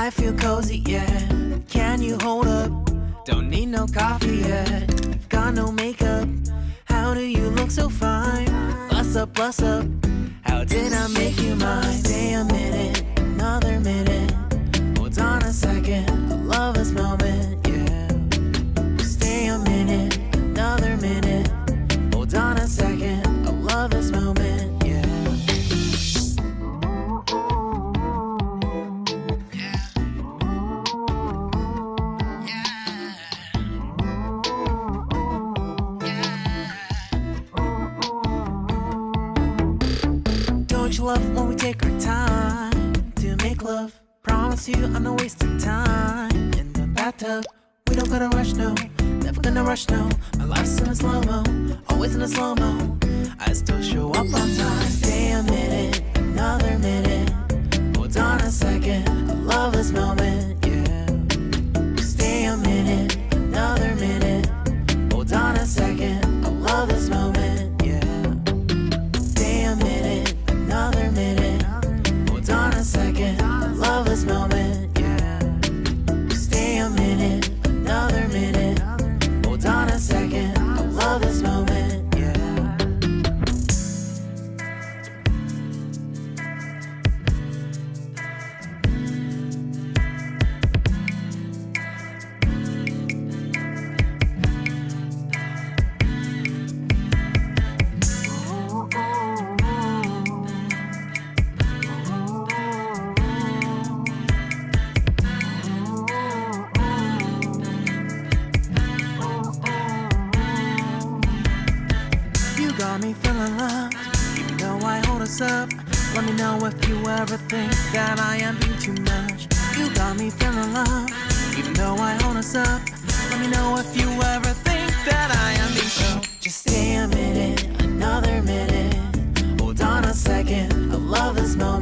I feel cozy, yeah. Can you hold up? Don't need no coffee yet. You've got no makeup. How do you look so fine? Bust up, bust up. How did I make you mine? Stay a minute, another minute. Hold on a second, I love this moment, yeah. Stay a minute, another minute. Hold on a second, I love this moment, yeah. Don't you love when we take our time to make love? Promise you I'm not wasting time in the bathtub. We don't gotta rush, no. Never gonna rush, no. My life's in a slow-mo, always in a slow-mo. I still show up on time. Stay a minute, another minute. Hold on a second, I love this moment, yeah. Stay a minute, another minute. Hold on a second, I love this moment, yeah. Stay a minute, another minute. Hold on a second, I love this moment, yeah. Stay a minute, another minute. Hold on a second, I love this moment, yeah. You got me feeling loved, even though I hold us up. Let me know if you ever think that I am being too much. You got me feeling loved, even though I hold us up. Let me know if you ever think that I am being so. Just stay a minute, another minute. Hold on a second, I love this moment.